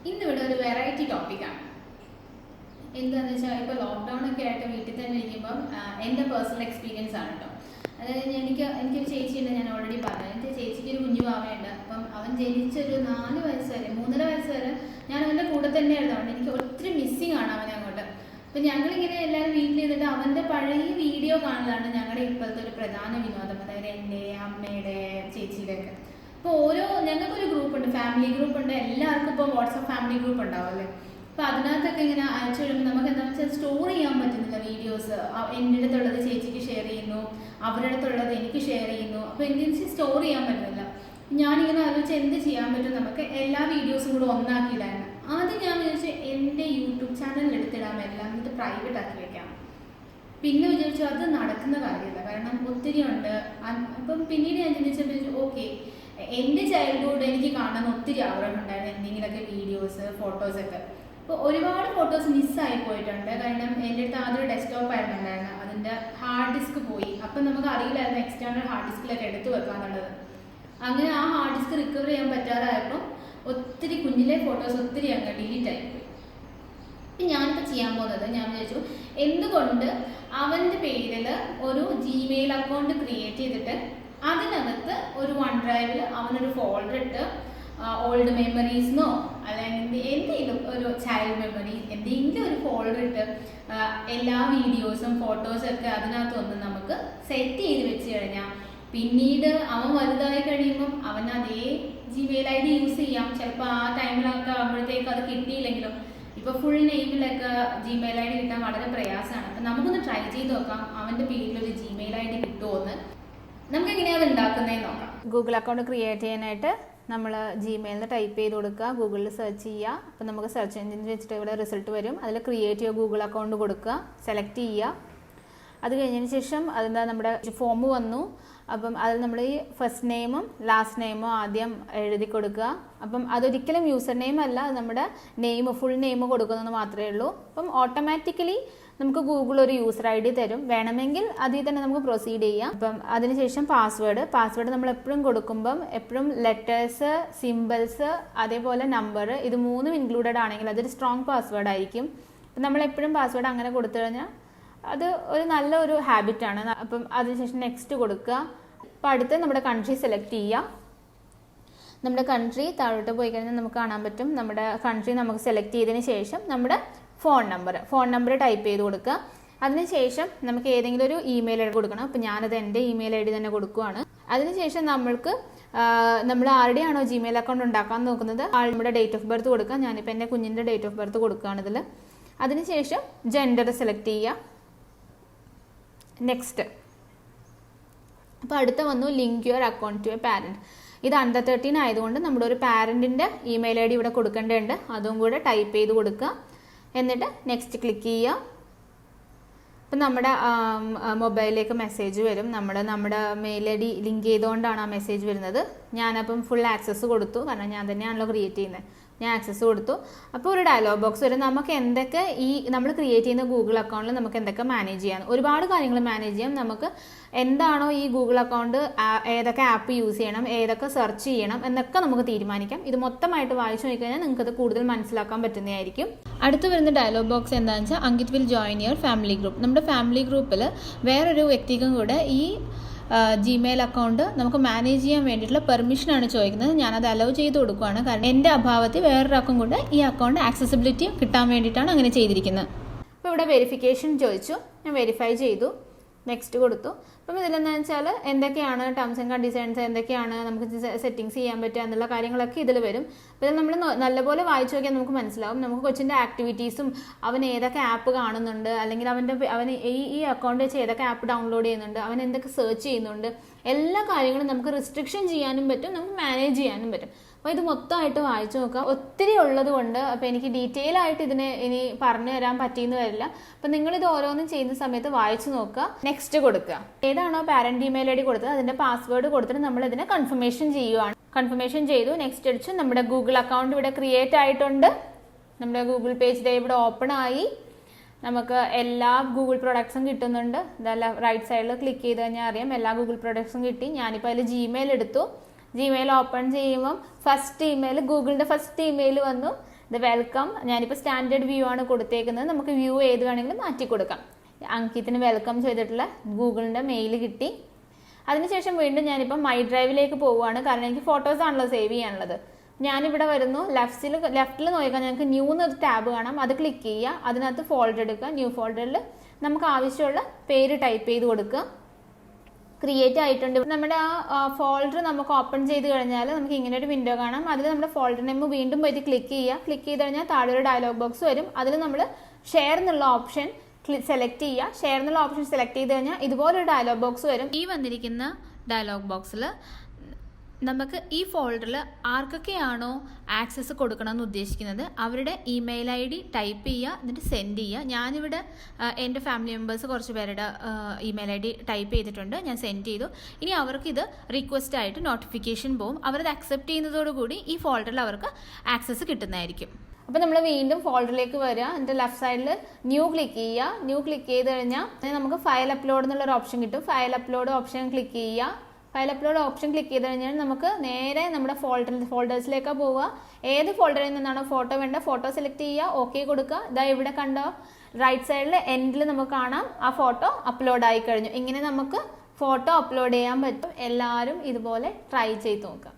ഇന്നിവിടെ ഒരു വെറൈറ്റി ടോപ്പിക്കാണ്. എന്താണെന്ന് വെച്ചാൽ ഇപ്പോൾ ലോക്ക്ഡൗൺ ഒക്കെ ആയിട്ട് വീട്ടിൽ തന്നെ ഇരിക്കുമ്പം എൻ്റെ പേഴ്സണൽ എക്സ്പീരിയൻസ് ആണ് കേട്ടോ. അതായത് എനിക്കൊരു ചേച്ചിയുണ്ട്, ഞാൻ ഓൾറെഡി പറഞ്ഞു. എൻ്റെ ചേച്ചിക്ക് ഒരു കുഞ്ഞു പാവയുണ്ട്. അപ്പം അവൻ ജനിച്ചൊരു 4 വയസ്സ് വരെ 3.5 വയസ്സ് വരെ ഞാൻ അവൻ്റെ കൂടെ തന്നെ ആയിരുന്നുകൊണ്ട് എനിക്ക് ഒത്തിരി മിസ്സിങ് ആണ് അവനെ അങ്ങോട്ട്. അപ്പം ഞങ്ങളിങ്ങനെ എല്ലാവരും വീട്ടിലിരുന്നിട്ട് അവൻ്റെ പഴയ വീഡിയോ കാണലാണ് ഞങ്ങളുടെ ഇപ്പോഴത്തെ ഒരു പ്രധാന വിനോദം. അതായത് എൻ്റെ, അമ്മയുടെ, ചേച്ചിയുടെ ഒക്കെ. അപ്പോൾ ഞങ്ങൾക്കൊരു ഗ്രൂപ്പുണ്ട്, ഫാമിലി ഗ്രൂപ്പുണ്ട്. എല്ലാവർക്കും ഇപ്പോൾ വാട്സപ്പ് ഫാമിലി ഗ്രൂപ്പ് ഉണ്ടാവുമല്ലേ. അപ്പോൾ അതിനകത്തൊക്കെ ഇങ്ങനെ അയച്ചു വിടുമ്പോൾ നമുക്ക് എന്താണെന്ന് വെച്ചാൽ സ്റ്റോർ ചെയ്യാൻ പറ്റുന്നില്ല വീഡിയോസ്. എൻ്റെ അടുത്തുള്ളത് ചേച്ചിക്ക് ഷെയർ ചെയ്യുന്നു, അവരുടെ അടുത്തുള്ളത് എനിക്ക് ഷെയർ ചെയ്യുന്നു. അപ്പോൾ എനിക്ക് സ്റ്റോർ ചെയ്യാൻ പറ്റുന്നില്ല. ഞാനിങ്ങനെ ആലോചിച്ച് എന്ത് ചെയ്യാൻ പറ്റും, നമുക്ക് എല്ലാ വീഡിയോസും കൂടെ ഒന്നാക്കിയിടായിരുന്നു. ആദ്യം ഞാൻ വിചാരിച്ചു എൻ്റെ യൂട്യൂബ് ചാനലിൽ എടുത്തിടാൻ എല്ലാം, എന്നിട്ട് പ്രൈവറ്റ് ആക്കി വെക്കാം. പിന്നെ വിചാരിച്ചു അത് നടക്കുന്ന കാര്യമില്ല, കാരണം ഒത്തിരി ഉണ്ട്. അപ്പം പിന്നീട് ഞാൻ ചിന്തിച്ചപ്പോൾ ഓക്കെ, എൻ്റെ ചൈൽഡ്ഹുഡ് എനിക്ക് കാണാൻ ഒത്തിരി ആഗ്രഹം ഉണ്ടായിരുന്നു, എന്തെങ്കിലുമൊക്കെ വീഡിയോസ്, ഫോട്ടോസൊക്കെ. അപ്പോൾ ഒരുപാട് ഫോട്ടോസ് മിസ്സായി പോയിട്ടുണ്ട്. കാരണം എൻ്റെ അടുത്ത് ആദ്യം ഡെസ്ക്ടോപ്പ് ആയിരുന്നു ഉണ്ടായിരുന്നത്, അതിൻ്റെ ഹാർഡ് ഡിസ്ക് പോയി. അപ്പം നമുക്ക് അറിയില്ലായിരുന്നു എക്സ്റ്റേണൽ ഹാർഡ് ഡിസ്കിലൊക്കെ എടുത്ത് വെക്കാന്നുള്ളത്. അങ്ങനെ ആ ഹാർഡ് ഡിസ്ക് റിക്കവർ ചെയ്യാൻ പറ്റാതായപ്പോൾ ഒത്തിരി കുഞ്ഞിലെ ഫോട്ടോസ് ഒത്തിരി അങ്ങ് ഡിലീറ്റ് ആയിപ്പോയി. അപ്പം ഞാനിപ്പോൾ ചെയ്യാൻ പോകുന്നത്, ഞാൻ വിചാരിച്ചു എന്തുകൊണ്ട് അവൻ്റെ പേരിൽ ഒരു ജിമെയിൽ അക്കൗണ്ട് ക്രിയേറ്റ് ചെയ്തിട്ട് അതിനകത്ത് ഒരു OneDrive അവനൊരു ഫോൾഡർ ഇട്ട് ഓൾഡ് മെമ്മറീസിനോ അല്ലെങ്കിൽ എന്തെങ്കിലും ഒരു ചൈൽഡ് മെമ്മറി എന്തെങ്കിലും ഒരു ഫോൾഡർ ഇട്ട് എല്ലാ വീഡിയോസും ഫോട്ടോസും ഒക്കെ അതിനകത്തൊന്ന് നമുക്ക് സെറ്റ് ചെയ്ത് വെച്ച് കഴിഞ്ഞാൽ പിന്നീട് അവൻ വലുതായി കഴിയുമ്പം അവൻ അതേ ജിമെയിൽ ID യൂസ് ചെയ്യാം. ചിലപ്പോൾ ആ ടൈമിലൊക്കെ ആകുമ്പോഴത്തേക്ക് അത് കിട്ടിയില്ലെങ്കിലും ഇപ്പോൾ ഫുൾ നെയിമിലൊക്കെ ജിമെയിൽ ID കിട്ടാൻ വളരെ പ്രയാസമാണ്. അപ്പം നമുക്കൊന്ന് ട്രൈ ചെയ്ത് നോക്കാം, അവൻ്റെ പേരിലൊരു ജിമെയിൽ ID കിട്ടുമോ എന്ന്. നമുക്ക് എങ്ങനെയാണ് അത് ഉണ്ടാക്കുന്നതെന്ന് നോക്കാം. ഗൂഗിൾ അക്കൗണ്ട് ക്രിയേറ്റ് ചെയ്യാനായിട്ട് നമ്മൾ ജിമെയിലിൽ ടൈപ്പ് ചെയ്ത് കൊടുക്കുക, ഗൂഗിളിൽ സെർച്ച് ചെയ്യുക. അപ്പോൾ നമുക്ക് സെർച്ച് എഞ്ചിൻ വെച്ചിട്ട് ഇവിടെ റിസൾട്ട് വരും. അതിൽ ക്രിയേറ്റ് ചെയ്യുക, ഗൂഗിൾ അക്കൗണ്ട് കൊടുക്കുക, സെലക്ട് ചെയ്യുക. അത് കഴിഞ്ഞതിന് ശേഷം അതിൻ്റെ നമ്മുടെ ഫോം വന്നു. അപ്പം അതിൽ നമ്മൾ ഈ ഫസ്റ്റ് നെയിമും ലാസ്റ്റ് നെയിമും ആദ്യം എഴുതി കൊടുക്കുക. അപ്പം അതൊരിക്കലും യൂസർ നെയിം അല്ല, നമ്മുടെ നെയിം ഫുൾ നെയിം കൊടുക്കുന്നത് മാത്രമേ ഉള്ളൂ. അപ്പം ഓട്ടോമാറ്റിക്കലി നമുക്ക് ഗൂഗിൾ ഒരു യൂസർ ID തരും. വേണമെങ്കിൽ അതിൽ തന്നെ നമുക്ക് പ്രൊസീഡ് ചെയ്യാം. അപ്പം അതിനുശേഷം പാസ്വേഡ് നമ്മൾ എപ്പോഴും കൊടുക്കുമ്പം എപ്പോഴും ലെറ്റേഴ്സ്, സിമ്പിൾസ്, അതേപോലെ നമ്പർ, ഇത് 3ഉം ഇൻക്ലൂഡഡ് ആണെങ്കിൽ അതൊരു സ്ട്രോങ് പാസ്വേഡ് ആയിരിക്കും. അപ്പം നമ്മളെപ്പോഴും പാസ്വേഡ് അങ്ങനെ കൊടുത്തു കഴിഞ്ഞാൽ അത് ഒരു നല്ലൊരു ഹാബിറ്റാണ്. അപ്പം അതിനുശേഷം നെക്സ്റ്റ് കൊടുക്കുക. അപ്പം അടുത്ത് നമ്മുടെ കൺട്രി സെലക്ട് ചെയ്യുക. നമ്മുടെ കൺട്രി താഴോട്ട് പോയി കഴിഞ്ഞാൽ നമുക്ക് കാണാൻ പറ്റും. നമ്മുടെ കൺട്രി നമുക്ക് സെലക്ട് ചെയ്തതിന് ശേഷം നമ്മുടെ ഫോൺ നമ്പർ ടൈപ്പ് ചെയ്ത് കൊടുക്കുക. അതിനുശേഷം നമുക്ക് ഏതെങ്കിലും ഒരു ഇമെയിൽ ID കൊടുക്കണം. അപ്പം ഞാനത് എൻ്റെ ഇമെയിൽ ID തന്നെ കൊടുക്കുകയാണ്. അതിനുശേഷം നമ്മൾ ആരുടെയാണോ ജിമെയിൽ അക്കൗണ്ട് ഉണ്ടാക്കാൻ നോക്കുന്നത് നമ്മുടെ ഡേറ്റ് ഓഫ് ബർത്ത് കൊടുക്കുക. ഞാനിപ്പോൾ എൻ്റെ കുഞ്ഞിൻ്റെ ഡേറ്റ് ഓഫ് ബർത്ത് കൊടുക്കുകയാണ് ഇതിൽ. അതിനുശേഷം ജെൻഡർ സെലക്ട് ചെയ്യുക. നെക്സ്റ്റ്. അപ്പോൾ അടുത്ത വന്നു link your account to a parent. ഇത് അണ്ടർ 13 ആയതുകൊണ്ട് നമ്മുടെ ഒരു പാരൻറ്റിൻ്റെ ഇമെയിൽ ID ഇവിടെ കൊടുക്കേണ്ടതുണ്ട്. അതും കൂടെ ടൈപ്പ് ചെയ്ത് കൊടുക്കുക. എന്നിട്ട് നെക്സ്റ്റ് ക്ലിക്ക് ചെയ്യുക. അപ്പം നമ്മുടെ മൊബൈലിലേക്ക് മെസ്സേജ് വരും. നമ്മുടെ മെയിൽ ID ലിങ്ക് ചെയ്തുകൊണ്ടാണ് ആ മെസ്സേജ് വരുന്നത്. ഞാനപ്പം ഫുൾ ആക്സസ് കൊടുത്തു, കാരണം ഞാൻ തന്നെയാണല്ലോ ക്രിയേറ്റ് ചെയ്യുന്നത്. ഞാൻ ആക്സസ് കൊടുത്തു. അപ്പോൾ ഒരു ഡയലോഗ് ബോക്സ് വരും. നമുക്ക് എന്തൊക്കെ നമ്മൾ ക്രിയേറ്റ് ചെയ്യുന്ന ഗൂഗിൾ അക്കൗണ്ടിൽ നമുക്ക് എന്തൊക്കെ മാനേജ് ചെയ്യാം, ഒരുപാട് കാര്യങ്ങൾ മാനേജ് ചെയ്യാം. നമുക്ക് എന്താണോ ഈ ഗൂഗിൾ അക്കൗണ്ട്, ഏതൊക്കെ ആപ്പ് യൂസ് ചെയ്യണം, ഏതൊക്കെ സെർച്ച് ചെയ്യണം എന്നൊക്കെ നമുക്ക് തീരുമാനിക്കാം. ഇത് മൊത്തമായിട്ട് വായിച്ചു നോക്കിക്കഴിഞ്ഞാൽ നിങ്ങൾക്കത് കൂടുതൽ മനസ്സിലാക്കാൻ പറ്റുന്നതായിരിക്കും. അടുത്ത് വരുന്ന ഡയലോഗ് ബോക്സ് എന്താണെന്ന് വെച്ചാൽ Ankit will join your family group. നമ്മുടെ ഫാമിലി ഗ്രൂപ്പിൽ വേറൊരു വ്യക്തിക്കും കൂടെ ഈ ജിമെയിൽ അക്കൗണ്ട് നമുക്ക് മാനേജ് ചെയ്യാൻ വേണ്ടിയിട്ടുള്ള പെർമിഷനാണ് ചോദിക്കുന്നത്. ഞാനത് അലൗ ചെയ്ത് കൊടുക്കുകയാണ്, കാരണം എൻ്റെ അഭാവത്തിൽ വേറൊരാൾക്കും കൂടെ ഈ അക്കൗണ്ട് ആക്സസിബിലിറ്റി കിട്ടാൻ വേണ്ടിയിട്ടാണ് അങ്ങനെ ചെയ്തിരിക്കുന്നത്. അപ്പോൾ ഇവിടെ വെരിഫിക്കേഷൻ ചോദിച്ചു, ഞാൻ വെരിഫൈ ചെയ്തു, നെക്സ്റ്റ് കൊടുത്തു. അപ്പം ഇതിലെന്താണെന്ന് വെച്ചാൽ എന്തൊക്കെയാണ് ടേംസ് ആൻഡ് കണ്ടീഷൻസ്, എന്തൊക്കെയാണ് നമുക്ക് സെറ്റിങ്സ് ചെയ്യാൻ പറ്റുക എന്നുള്ള കാര്യങ്ങളൊക്കെ ഇതിൽ വരും. അപ്പോൾ ഇത് നമ്മൾ നല്ലപോലെ വായിച്ചു നോക്കിയാൽ നമുക്ക് മനസ്സിലാവും. നമുക്ക് കൊച്ചിൻ്റെ ആക്ടിവിറ്റീസും അവൻ ഏതൊക്കെ ആപ്പ് കാണുന്നുണ്ട്, അല്ലെങ്കിൽ അവൻ ഈ അക്കൗണ്ട് വെച്ച് ഏതൊക്കെ ആപ്പ് ഡൗൺലോഡ് ചെയ്യുന്നുണ്ട്, അവൻ എന്തൊക്കെ സെർച്ച് ചെയ്യുന്നുണ്ട്, എല്ലാ കാര്യങ്ങളും നമുക്ക് റിസ്ട്രിക്ഷൻ ചെയ്യാനും പറ്റും, നമുക്ക് മാനേജ് ചെയ്യാനും പറ്റും. അപ്പോൾ ഇത് മൊത്തമായിട്ട് വായിച്ചു നോക്കുക. ഒത്തിരി ഉള്ളത് കൊണ്ട് അപ്പോൾ എനിക്ക് ഡീറ്റെയിൽ ആയിട്ട് ഇതിനെ ഇനി പറഞ്ഞു തരാൻ പറ്റിയെന്ന് വരില്ല. അപ്പം നിങ്ങളിത് ഓരോന്നും ചെയ്യുന്ന സമയത്ത് വായിച്ചു നോക്കുക. നെക്സ്റ്റ് കൊടുക്കുക. ഏതാണോ പാരന്റ് ഇമെയിൽ ID കൊടുത്തത് അതിൻ്റെ പാസ്വേഡ് കൊടുത്തിട്ട് നമ്മൾ ഇതിനെ കൺഫർമേഷൻ ചെയ്യുകയാണ്. കൺഫർമേഷൻ ചെയ്തു, നെക്സ്റ്റ് അടിച്ചു. നമ്മുടെ ഗൂഗിൾ അക്കൗണ്ട് ഇവിടെ ക്രിയേറ്റ് ആയിട്ടുണ്ട്. നമ്മുടെ ഗൂഗിൾ പേജ് ഇവിടെ ഓപ്പൺ ആയി. നമുക്ക് എല്ലാ ഗൂഗിൾ പ്രൊഡക്ട്സും കിട്ടുന്നുണ്ട്. ഇതെല്ലാം റൈറ്റ് സൈഡിൽ ക്ലിക്ക് ചെയ്ത് കഴിഞ്ഞാൽ അറിയാം എല്ലാ ഗൂഗിൾ പ്രൊഡക്ട്സും കിട്ടി. ഞാനിപ്പോൾ അതിൽ ജിമെയിൽ എടുത്തു. ജിമെയിൽ ഓപ്പൺ ചെയ്യുമ്പം ഫസ്റ്റ് ഇമെയിൽ, ഗൂഗിളിൻ്റെ ഫസ്റ്റ് ഇമെയിൽ വന്നു. ഇത് വെൽക്കം, ഞാനിപ്പോൾ സ്റ്റാൻഡേർഡ് വ്യൂ ആണ് കൊടുത്തേക്കുന്നത്. നമുക്ക് വ്യൂ ഏത് വേണമെങ്കിലും മാറ്റി കൊടുക്കാം. അങ്കിത്തിന് വെൽക്കം ചെയ്തിട്ടുള്ള ഗൂഗിളിൻ്റെ മെയിൽ കിട്ടി. അതിനുശേഷം വീണ്ടും ഞാനിപ്പോൾ മൈ ഡ്രൈവിലേക്ക് പോവുകയാണ്. കാരണം എനിക്ക് ഫോട്ടോസാണല്ലോ സേവ് ചെയ്യാനുള്ളത്. ഞാനിവിടെ വരുന്നു, ലെഫ്റ്റിൽ നോക്കിയാൽ ഞങ്ങൾക്ക് ന്യൂ എന്നൊരു ടാബ് കാണാം. അത് ക്ലിക്ക് ചെയ്യുക, അതിനകത്ത് ഫോൾഡർ എടുക്കുക. ന്യൂ ഫോൾഡറിൽ നമുക്ക് ആവശ്യമുള്ള പേര് ടൈപ്പ് ചെയ്ത് കൊടുക്കുക. ക്രിയേറ്റ് ആയിട്ടുണ്ട്. നമ്മുടെ ആ ഫോൾഡർ നമുക്ക് ഓപ്പൺ ചെയ്ത് കഴിഞ്ഞാൽ നമുക്ക് ഇങ്ങനെ ഒരു വിൻഡോ കാണാം. അതിൽ നമ്മുടെ ഫോൾഡർ നെയിം വീണ്ടും പോയിട്ട് ക്ലിക്ക് ചെയ്യുക. ക്ലിക്ക് ചെയ്ത് കഴിഞ്ഞാൽ താഴെ ഒരു ഡയലോഗ് ബോക്സ് വരും. അതിൽ നമ്മൾ ഷെയർ എന്നുള്ള ഓപ്ഷൻ സെലക്ട് ചെയ്യുക. ഷെയർ എന്നുള്ള ഓപ്ഷൻ സെലക്ട് ചെയ്ത് കഴിഞ്ഞാൽ ഇതുപോലൊരു ഡയലോഗ് ബോക്സ് വരും. ഈ വന്നിരിക്കുന്ന ഡയലോഗ് ബോക്സിൽ നമുക്ക് ഈ ഫോൾഡറിൽ ആർക്കൊക്കെയാണോ ആക്സസ് കൊടുക്കണമെന്ന് ഉദ്ദേശിക്കുന്നത് അവരുടെ ഇമെയിൽ ID ടൈപ്പ് ചെയ്യുക, എന്നിട്ട് സെൻഡ് ചെയ്യുക. ഞാനിവിടെ എൻ്റെ ഫാമിലി മെമ്പേഴ്സ് കുറച്ച് പേരുടെ ഇമെയിൽ ID ടൈപ്പ് ചെയ്തിട്ടുണ്ട്, ഞാൻ സെൻഡ് ചെയ്തു. ഇനി അവർക്കിത് റിക്വസ്റ്റ് ആയിട്ട് നോട്ടിഫിക്കേഷൻ പോകും. അവരത് അക്സെപ്റ്റ് ചെയ്യുന്നതോടുകൂടി ഈ ഫോൾഡറിൽ അവർക്ക് ആക്സസ് കിട്ടുന്നതായിരിക്കും. അപ്പോൾ നമ്മൾ വീണ്ടും ഫോൾഡറിലേക്ക് വരിക. എന്നിട്ട് ലെഫ്റ്റ് സൈഡിൽ ന്യൂ ക്ലിക്ക് ചെയ്യുക. ന്യൂ ക്ലിക്ക് ചെയ്ത് കഴിഞ്ഞാൽ നമുക്ക് ഫയൽ അപ്ലോഡ് എന്നുള്ളൊരു ഓപ്ഷൻ കിട്ടും. ഫയൽ അപ്ലോഡ് ഓപ്ഷൻ ക്ലിക്ക് ചെയ്യുക. ഫയൽ അപ്ലോഡ് ഓപ്ഷൻ ക്ലിക്ക് ചെയ്ത് കഴിഞ്ഞാൽ നമുക്ക് നേരെ നമ്മുടെ ഫോൾഡേഴ്സിലേക്ക് പോവുക. ഏത് ഫോൾഡറിൽ നിന്നാണോ ഫോട്ടോ വേണ്ട ഫോട്ടോ സെലക്ട് ചെയ്യുക, ഓക്കെ കൊടുക്കുക. ഇതാ ഇവിടെ കണ്ടോ റൈറ്റ് സൈഡിൽ എൻഡിൽ നമുക്ക് കാണാം ആ ഫോട്ടോ അപ്ലോഡ് ആയി കഴിഞ്ഞു. ഇങ്ങനെ നമുക്ക് ഫോട്ടോ അപ്ലോഡ് ചെയ്യാൻ പറ്റും. എല്ലാവരും ഇതുപോലെ ട്രൈ ചെയ്ത് നോക്കുക.